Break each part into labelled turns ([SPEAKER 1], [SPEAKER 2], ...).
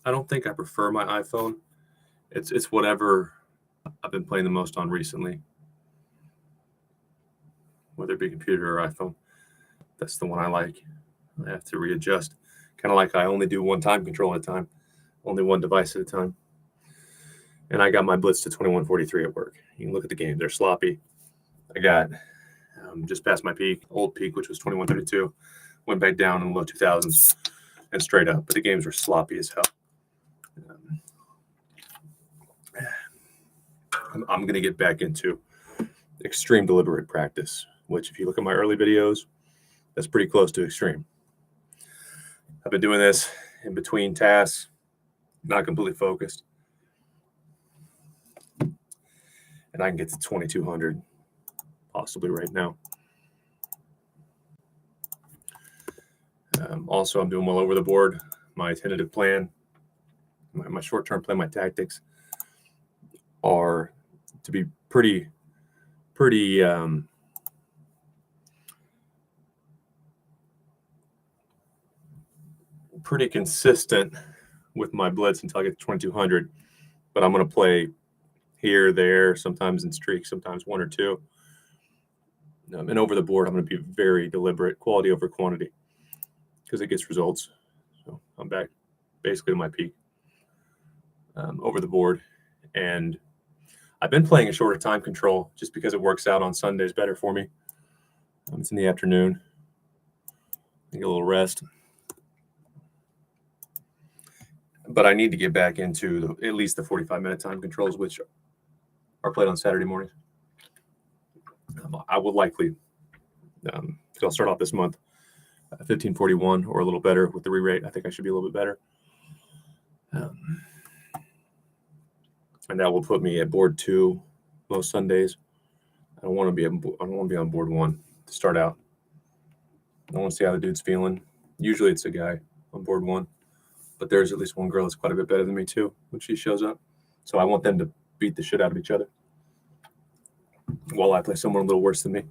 [SPEAKER 1] I don't think I prefer my iPhone. It's whatever I've been playing the most on recently, whether it be computer or iPhone. That's the one I like. I have to readjust. Kind of like I only do one time control at a time, only one device at a time. And I got my Blitz to 2143 at work. You can look at the game. They're sloppy. I got just past my peak, old peak, which was 2132. Went back down in the low 2000s and straight up. But the games were sloppy as hell. I'm going to get back into extreme deliberate practice, which if you look at my early videos, that's pretty close to extreme. I've been doing this in between tasks, not completely focused. And I can get to 2200 possibly right now. Also, I'm doing well over the board. My tentative plan, my short-term plan, my tactics are to be pretty consistent with my Blitz until I get to 2200. But I'm going to play here, there, sometimes in streaks, sometimes one or two. And over the board, I'm going to be very deliberate, quality over quantity, because it gets results. So I'm back basically to my peak over the board. And I've been playing a shorter time control just because it works out on Sundays better for me. It's in the afternoon. I get a little rest. But I need to get back into at least the 45-minute time controls, which are played on Saturday mornings. I would likely, so I'll start off this month 1541 or a little better with the re-rate. I think I should be a little bit better. And that will put me at board 2 most Sundays. I don't want to be on board 1 to start out. I want to see how the dude's feeling. Usually it's a guy on board 1, but there's at least one girl that's quite a bit better than me too when she shows up. So I want them to beat the shit out of each other while I play someone a little worse than me.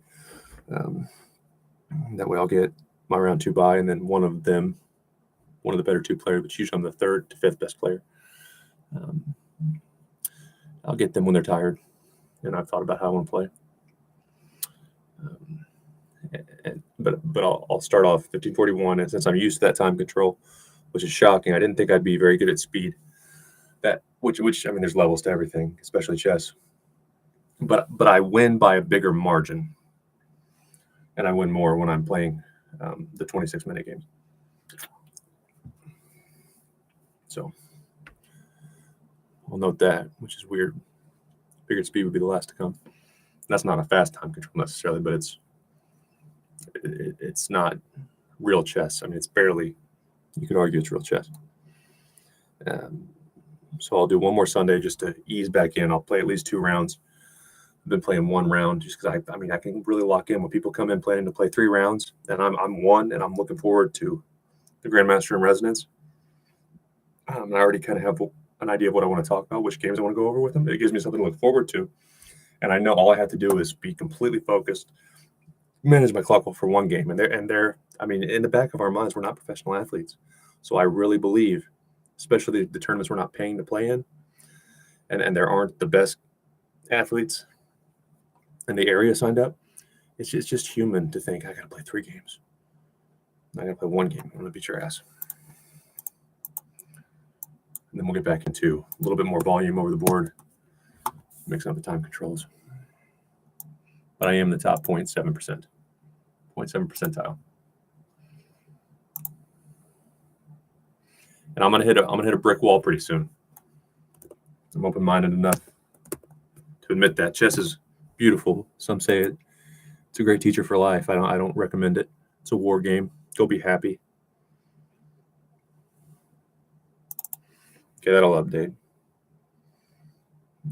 [SPEAKER 1] That way I'll get my round 2 bye, and then one of the better 2 players, which usually I'm the 3rd to 5th best player. I'll get them when they're tired, and I've thought about how I want to play. But I'll start off 1541, and since I'm used to that time control, which is shocking, I didn't think I'd be very good at speed. Which I mean, there's levels to everything, especially chess. But I win by a bigger margin, and I win more when I'm playing the 26-minute games. So I'll note that, which is weird. Figured speed would be the last to come. That's not a fast time control necessarily, but it's not real chess. I mean, it's barely. You could argue it's real chess. So I'll do one more Sunday just to ease back in. I'll play at least 2 rounds. I've been playing 1 round just because I can really lock in when people come in planning to play 3 rounds, and I'm 1, and I'm looking forward to the Grandmaster in Residence. I already kind of have an idea of what I want to talk about, which games I want to go over with them. It gives me something to look forward to, and I know all I have to do is be completely focused, manage my clock for one game, and they're. I mean, in the back of our minds, we're not professional athletes, so I really believe, especially the tournaments we're not paying to play in, and there aren't the best athletes in the area signed up. It's just human to think I got to play 3 games. I got to play 1 game. I'm gonna beat your ass. And then we'll get back into a little bit more volume over the board, mixing up the time controls. But I am the top 0.7 percentile. And I'm gonna hit a brick wall pretty soon. I'm open-minded enough to admit that chess is beautiful. Some say it's a great teacher for life. I don't recommend it. It's a war game. Go be happy. Okay, that'll update.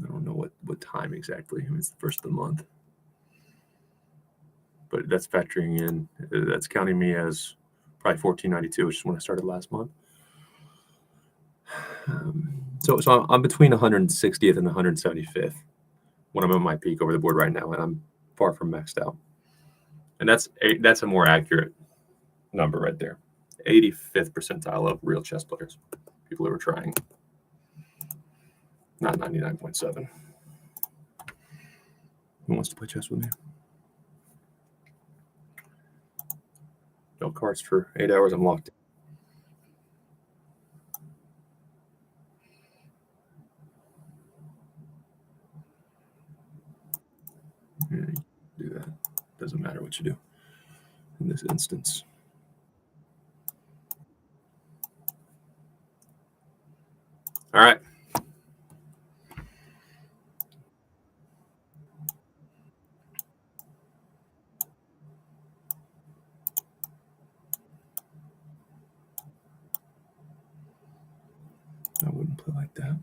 [SPEAKER 1] I don't know what time exactly. I mean, it's the 1st of the month. But that's factoring in. That's counting me as probably 1492, which is when I started last month. So I'm between 160th and 175th when I'm at my peak over the board right now, and I'm far from maxed out. And that's a more accurate number right there. 85th percentile of real chess players. people who are trying. Not 99.7. Who wants to play chess with me? No cards for 8 hours. I'm locked in. Yeah, do that. Doesn't matter what you do in this instance. All right. I wouldn't play like that.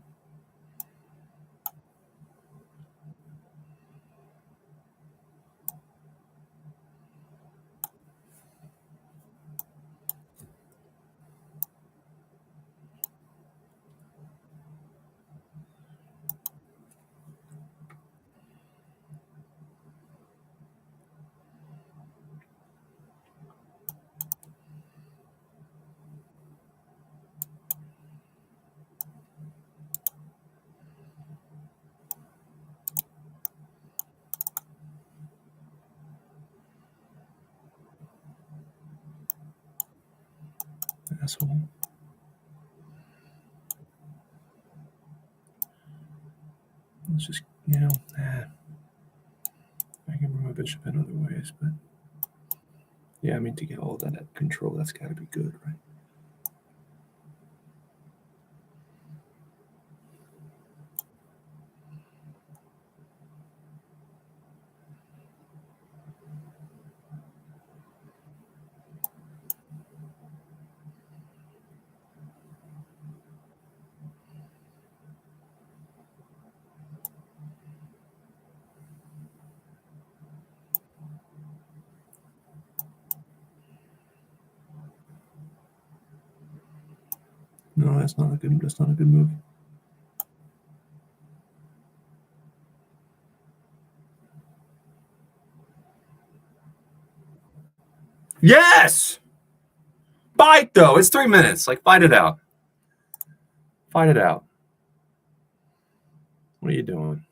[SPEAKER 1] Asshole. Let's just, I can bring my bishop in other ways, but yeah, I mean, to get all of that at control, that's got to be good, right? No, that's not a good move. Yes! Fight, though. It's 3 minutes. Like, fight it out. Fight it out. What are you doing?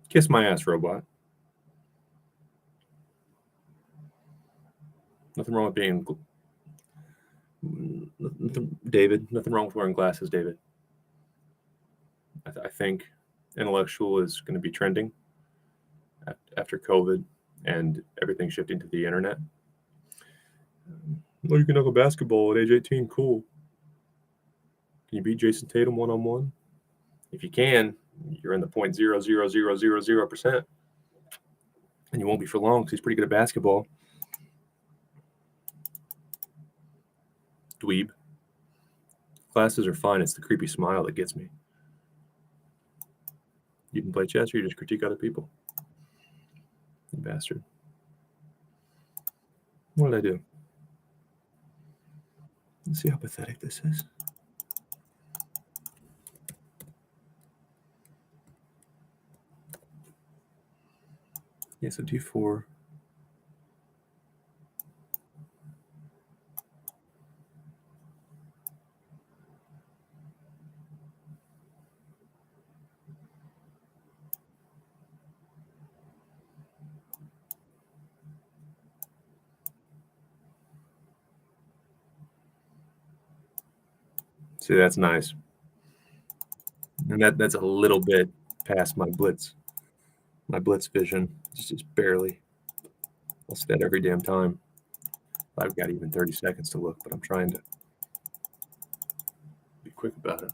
[SPEAKER 1] Kiss my ass, robot. Nothing wrong with being... David, nothing wrong with wearing glasses, David. I think intellectual is going to be trending after COVID and everything shifting to the internet. Well, you can knuckle basketball at age 18. Cool. Can you beat Jason Tatum one-on-one? If you can, you're in the 0.00000%. And you won't be for long because he's pretty good at basketball. Dweeb. Glasses are fine. It's the creepy smile that gets me. You can play chess or you just critique other people. You bastard. What did I do? Let's see how pathetic this is. Yeah, so d4. See, that's nice. And that's a little bit past my blitz vision. It's just barely. I'll see that every damn time. I've got even 30 seconds to look, but I'm trying to be quick about it.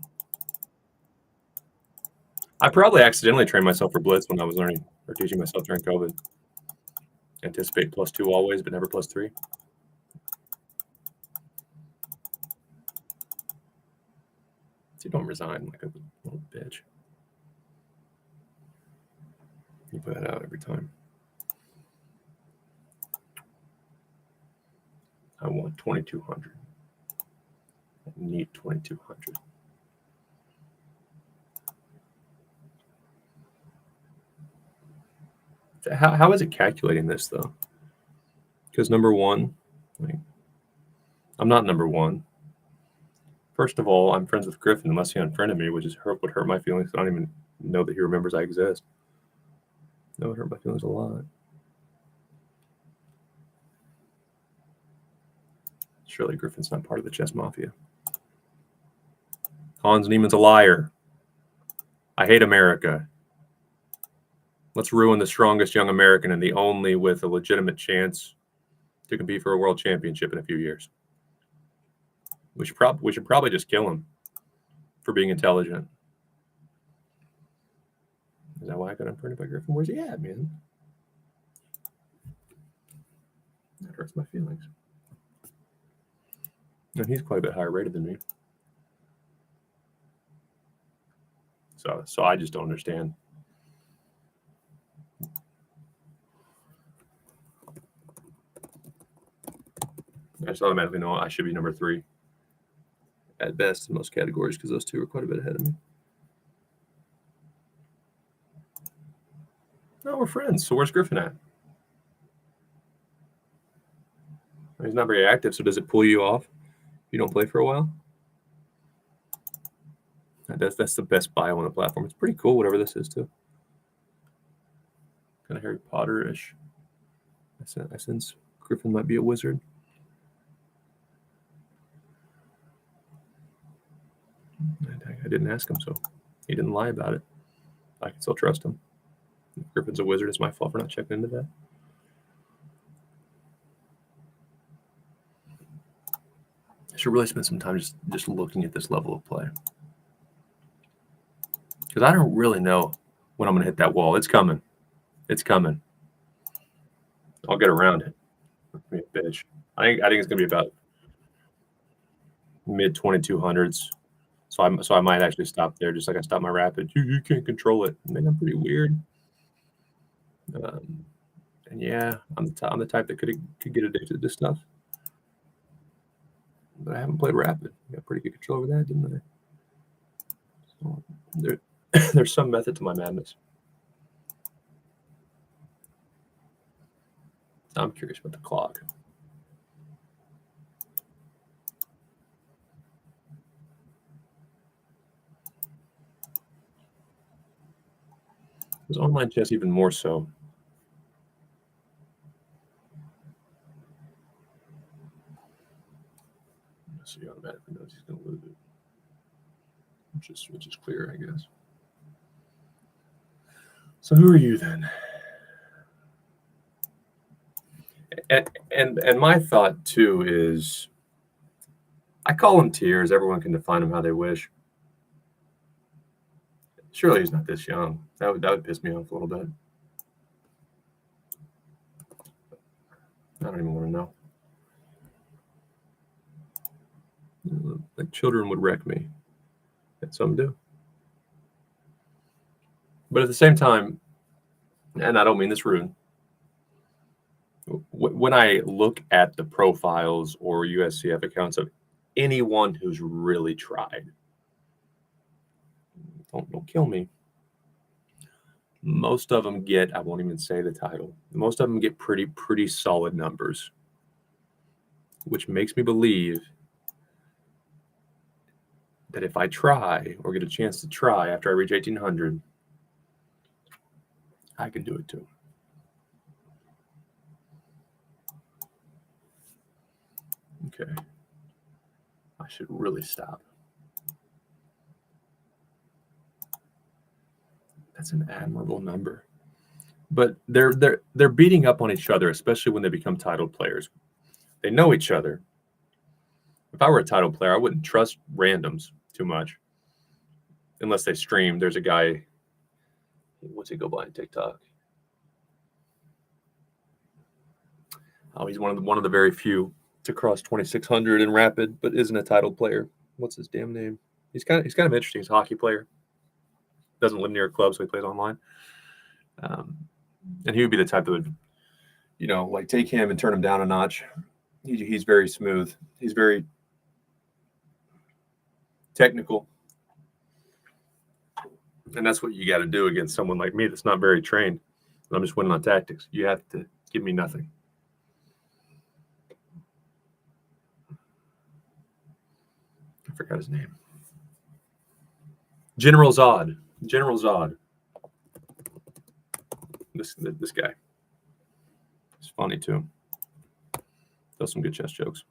[SPEAKER 1] I probably accidentally trained myself for blitz when I was learning or teaching myself during COVID. Anticipate +2 always, but never +3. So you don't resign like a little bitch. You put that out every time. I want 2,200. I need 2,200. How is it calculating this, though? Because number one, like, I'm not number one. First of all, I'm friends with Griffin unless he unfriended me, which would hurt my feelings. I don't even know that he remembers I exist. That would hurt my feelings a lot. Surely Griffin's not part of the chess mafia. Hans Niemann's a liar. I hate America. Let's ruin the strongest young American and the only with a legitimate chance to compete for a world championship in a few years. We should probably just kill him for being intelligent. Is that why I got unfriended by Griffin? Where's he at, man? That hurts my feelings. And he's quite a bit higher rated than me. So I just don't understand. I just automatically know I should be number 3 at best in most categories because those two are quite a bit ahead of me. No, we're friends. So where's Griffin at? He's not very active, so does it pull you off if you don't play for a while? That's the best bio on the platform. It's pretty cool, whatever this is, too. Kind of Harry Potter-ish. I sense Griffin might be a wizard. I didn't ask him, so he didn't lie about it. I can still trust him. If Griffin's a wizard, it's my fault for not checking into that. I should really spend some time just looking at this level of play. Because I don't really know when I'm going to hit that wall. It's coming. It's coming. I'll get around it. Be a bitch. I think it's going to be about mid 2200s. So I might actually stop there, just like I stopped my rapid. You can't control it. I think I'm pretty weird. And yeah, I'm the type that could get addicted to this stuff. But I haven't played rapid. I got pretty good control over that, didn't I? So there's some method to my madness. I'm curious about the clock. Is online chess even more so? So he automatically knows he's going to lose it, which is clear, I guess. So who are you then? And my thought too is, I call them tiers. Everyone can define them how they wish. Surely he's not this young. That would piss me off a little bit. I don't even want to know. Like children would wreck me. And some do. But at the same time, and I don't mean this rude, when I look at the profiles or USCF accounts of anyone who's really tried, don't kill me. Most of them get, I won't even say the title, most of them get pretty solid numbers, which makes me believe that if I try or get a chance to try after I reach 1800, I can do it too. Okay. I should really stop. That's an admirable number. But they're beating up on each other, especially when they become title players. They know each other. If I were a title player, I wouldn't trust randoms too much unless they stream. There's a guy, what's he go by on TikTok? Oh, he's one of the very few to cross 2600 in rapid, but isn't a title player. What's his damn name? He's kind of interesting. He's a hockey player. Doesn't live near a club, so he plays online. And he would be the type that would, like take him and turn him down a notch. He's very smooth. He's very technical. And that's what you got to do against someone like me that's not very trained. I'm just winning on tactics. You have to give me nothing. I forgot his name. General Zod. General Zod. This guy. It's funny too. Does some good chess jokes.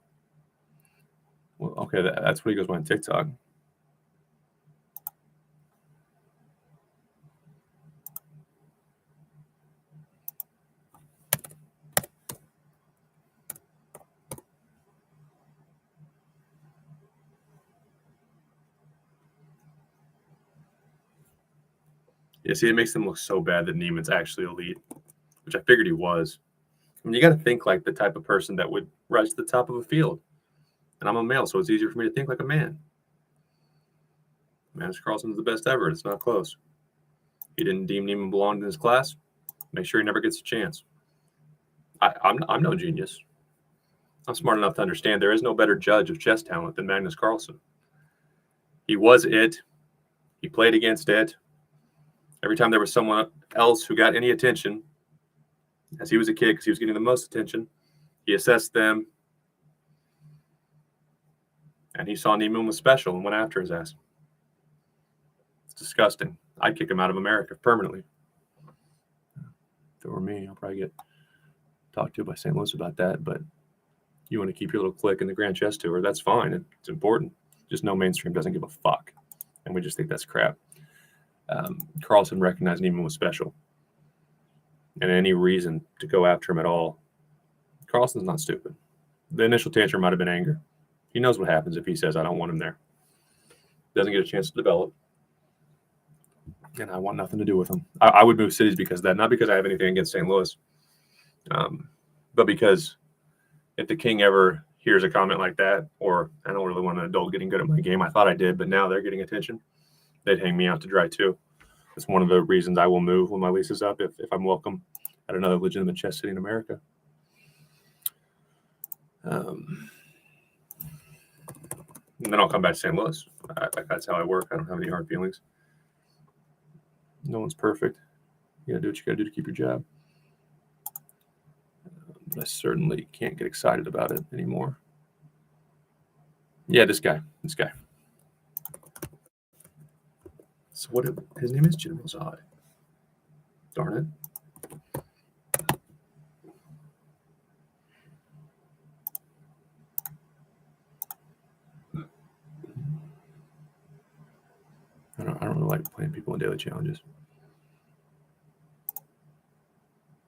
[SPEAKER 1] Well, okay, that's what he goes by on TikTok. Yeah, see, it makes him look so bad that Neiman's actually elite, which I figured he was. I mean, you got to think like the type of person that would rise to the top of a field. And I'm a male, so it's easier for me to think like a man. Magnus Carlsen's the best ever. It's not close. He didn't deem Neiman belonged in his class. Make sure he never gets a chance. I'm no genius. I'm smart enough to understand there is no better judge of chess talent than Magnus Carlsen. He was it. He played against it. Every time there was someone else who got any attention, as he was a kid because he was getting the most attention, he assessed them, and he saw Neiman was special and went after his ass. It's disgusting. I'd kick him out of America permanently. If it were me, I'll probably get talked to by St. Louis about that, but you want to keep your little clique in the Grand Chess Tour, that's fine. It's important. Just no mainstream doesn't give a fuck, and we just think that's crap. Carlsen recognized Neiman was special, and any reason to go after him at all. Carlsen's not stupid. The initial tantrum might have been anger. He knows what happens if he says, I don't want him there. Doesn't get a chance to develop, and I want nothing to do with him. I would move cities because of that, not because I have anything against St. Louis, but because if the king ever hears a comment like that, or I don't really want an adult getting good at my game, I thought I did, but now they're getting attention, they'd hang me out to dry too. It's one of the reasons I will move when my lease is up if I'm welcome at another legitimate chess city in America. And then I'll come back to St. Louis. That's how I work. I don't have any hard feelings. No one's perfect. You gotta do what you gotta do to keep your job. But I certainly can't get excited about it anymore. Yeah, this guy. So what? His name is General Zod. Darn it. I don't really like playing people in daily challenges.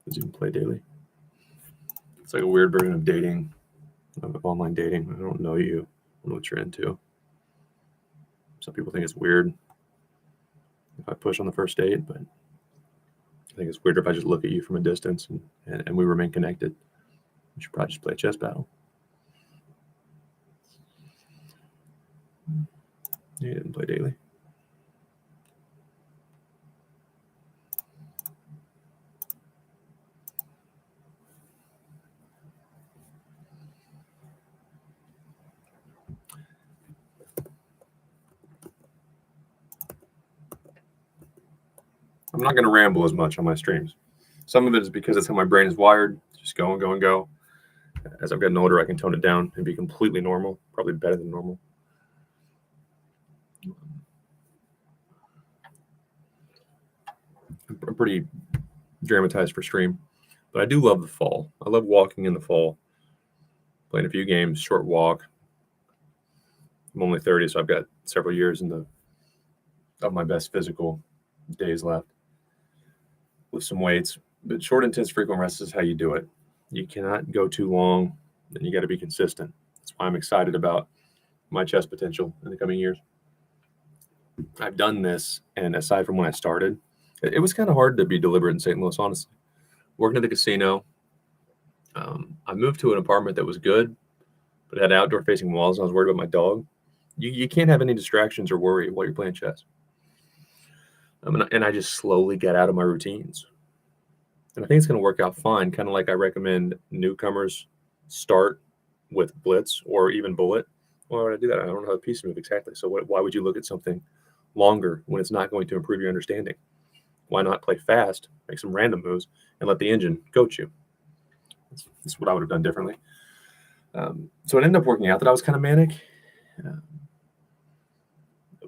[SPEAKER 1] Does even play daily? It's like a weird version of dating, of online dating. I don't know you. I don't know what you're into. Some people think it's weird if I push on the first date, but I think it's weird if I just look at you from a distance and we remain connected. We should probably just play a chess battle. He didn't play daily. I'm not going to ramble as much on my streams. Some of it is because that's how my brain is wired. Just go and go and go. As I've gotten older, I can tone it down and be completely normal, probably better than normal. I'm pretty dramatized for stream, but I do love the fall. I love walking in the fall, playing a few games, short walk. I'm only 30, so I've got several years of my best physical days left with some weights. But short, intense, frequent rest is how you do it. You cannot go too long, and you got to be consistent. That's why I'm excited about my chess potential in the coming years. I've done this, and aside from when I started, it was kind of hard to be deliberate in St. Louis, honestly. Working at the casino, I moved to an apartment that was good, but it had outdoor-facing walls, and I was worried about my dog. You can't have any distractions or worry while you're playing chess. And I just slowly get out of my routines. And I think it's going to work out fine, kind of like I recommend newcomers start with Blitz or even Bullet. Why would I do that? I don't know how the piece move exactly. So why would you look at something longer when it's not going to improve your understanding? why not play fast, make some random moves, and let the engine coach you? That's what I would have done differently. So it ended up working out that I was kind of manic.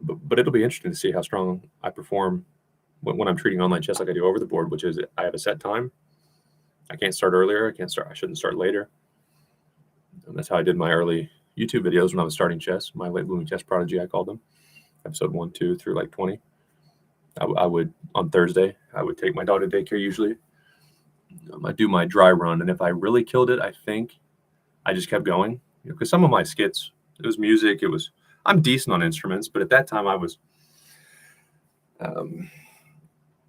[SPEAKER 1] But it'll be interesting to see how strong I perform when I'm treating online chess like I do over the board, which is I have a set time. I can't start earlier. I shouldn't start later. And that's how I did my early YouTube videos when I was starting chess. My late blooming chess prodigy, I called them. Episode 1, 2 through like 20. I would, on Thursday, I would take my daughter to daycare usually. I'd do my dry run. And if I really killed it, I think I just kept going. Because some of my skits, it was music. I'm decent on instruments, but at that time I was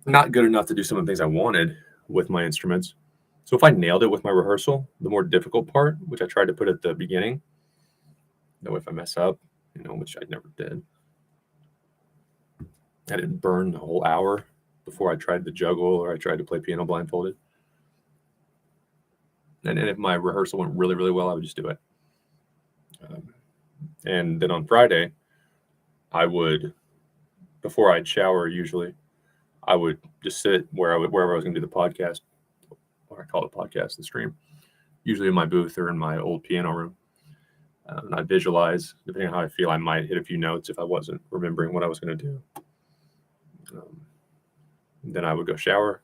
[SPEAKER 1] not good enough to do some of the things I wanted with my instruments. So if I nailed it with my rehearsal, the more difficult part, which I tried to put at the beginning, that way if I mess up, which I never did, I didn't burn the whole hour before I tried to juggle or I tried to play piano blindfolded. And if my rehearsal went really, really well, I would just do it. And then on Friday, I would, before I'd shower usually, I would just sit wherever I was going to do the podcast, or I call it podcast, the stream, usually in my booth or in my old piano room. And I'd visualize, depending on how I feel, I might hit a few notes if I wasn't remembering what I was going to do. Then I would go shower,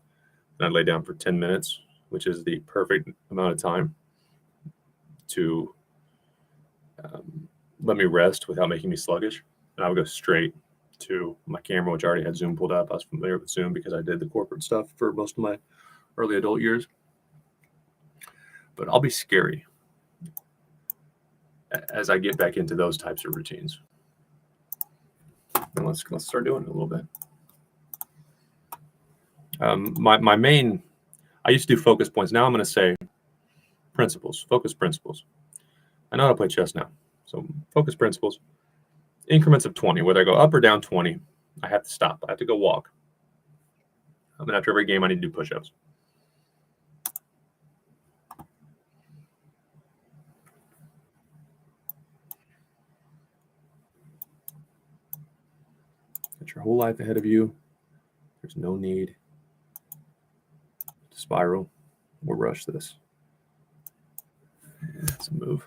[SPEAKER 1] and I'd lay down for 10 minutes, which is the perfect amount of time to let me rest without making me sluggish. And I would go straight to my camera, which I already had Zoom pulled up. I was familiar with Zoom because I did the corporate stuff for most of my early adult years. But I'll be scary as I get back into those types of routines. And let's start doing it a little bit. My main, I used to do focus points. Now I'm going to say principles, focus principles. I know how to play chess now. So focus principles, increments of 20, whether I go up or down 20, I have to stop. I have to go walk. And after every game, I need to do push-ups. Got your whole life ahead of you. There's no need to spiral or rush this. That's a move.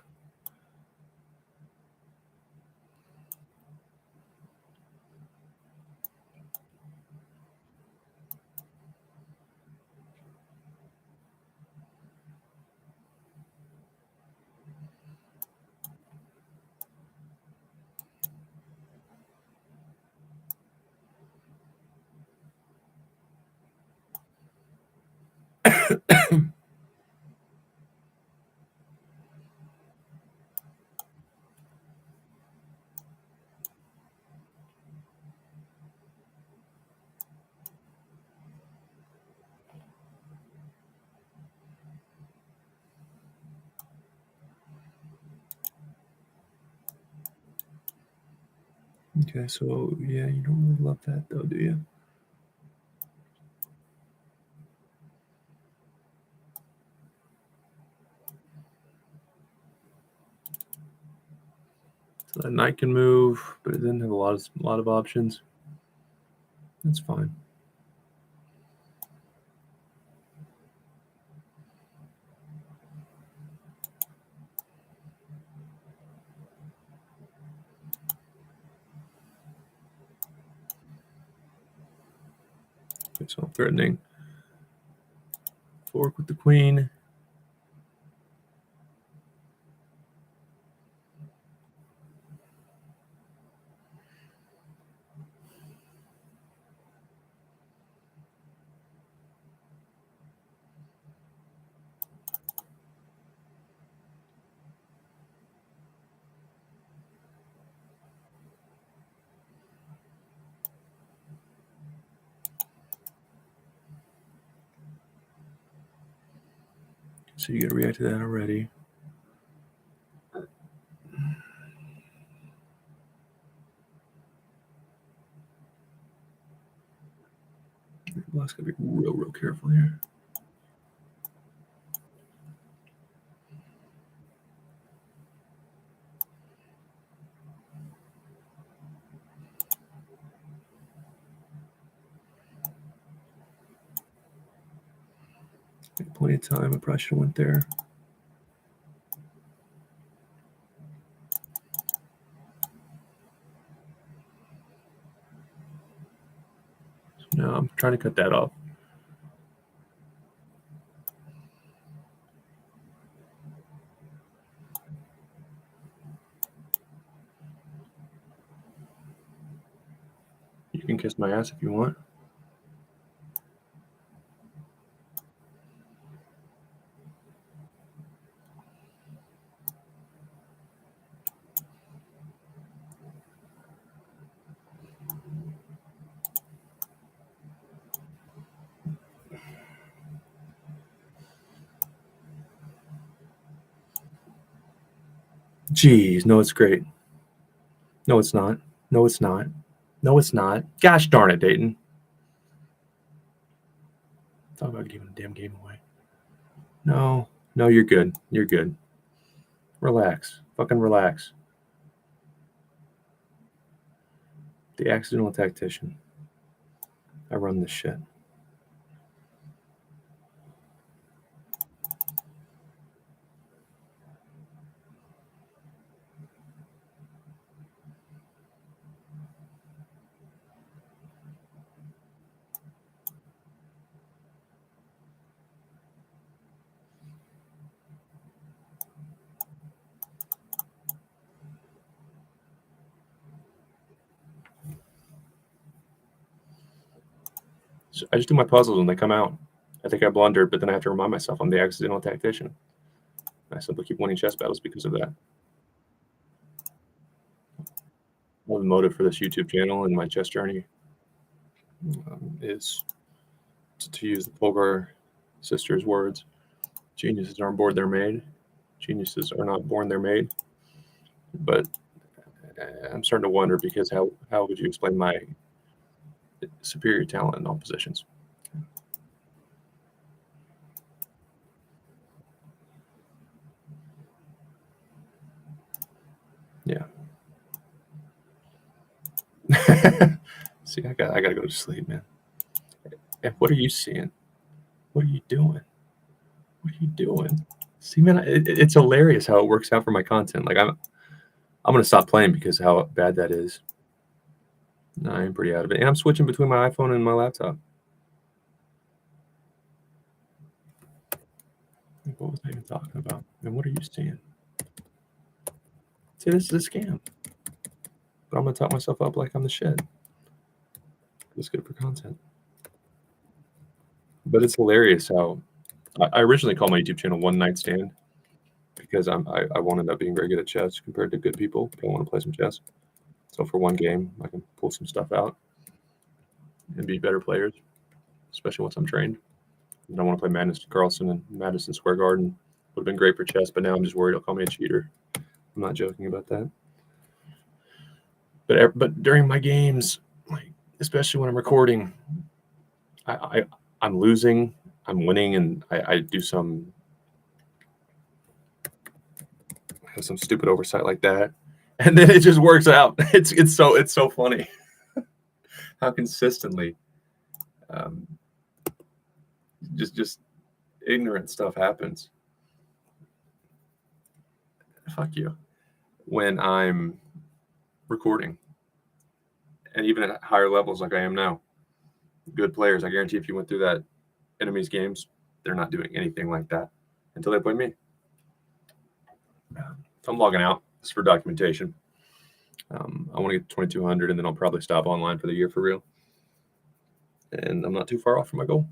[SPEAKER 1] Okay, so yeah, you don't really love that though, do you? So that knight can move, but it didn't have a lot of options. That's fine. Okay, so I'm threatening fork with the queen. So you got to react to that already. Black's got to be real careful here. Plenty of time. I probably should have went there. No, I'm trying to cut that off. You can kiss my ass if you want. Jeez, no, it's great. No, it's not. No, it's not. No, it's not. Gosh darn it, Dayton. Talk about giving a damn game away. No, you're good. You're good. Relax. Fucking relax. The accidental tactician. I run this shit. So I just do my puzzles and they come out. I think I blundered, but then I have to remind myself I'm the accidental tactician. I simply keep winning chess battles because of that. Well, the motive for this YouTube channel and my chess journey is to use the Polgar sisters' words. Geniuses aren't born, they're made. Geniuses are not born, they're made. But I'm starting to wonder because how would you explain my superior talent in all positions? Yeah. See, I gotta go to sleep, man. And what are you seeing? What are you doing? What are you doing? See, man, it's hilarious how it works out for my content. Like I'm gonna stop playing because how bad that is. No, I'm pretty out of it, and I'm switching between my iPhone and my laptop. What was I even talking about? And what are you seeing? See, this is a scam. But I'm gonna talk myself up like I'm the shit. It's good for content. But it's hilarious how I originally called my YouTube channel One Night Stand because I won't end up being very good at chess compared to good people who want to play some chess. So for one game, I can pull some stuff out and be better players, especially once I'm trained. And I want to play Magnus Carlsen and Madison Square Garden. Would have been great for chess, but now I'm just worried he'll call me a cheater. I'm not joking about that. But during my games, like especially when I'm recording, I'm losing, I'm winning, and I do some stupid oversight like that, and then it just works out. It's so funny how consistently just ignorant stuff happens. Fuck you. When I'm recording, and even at higher levels like I am now, good players, I guarantee if you went through that enemy's games, they're not doing anything like that until they play me. So I'm logging out. This is for documentation. I want to get to 2200, and then I'll probably stop online for the year for real. And I'm not too far off from my goal.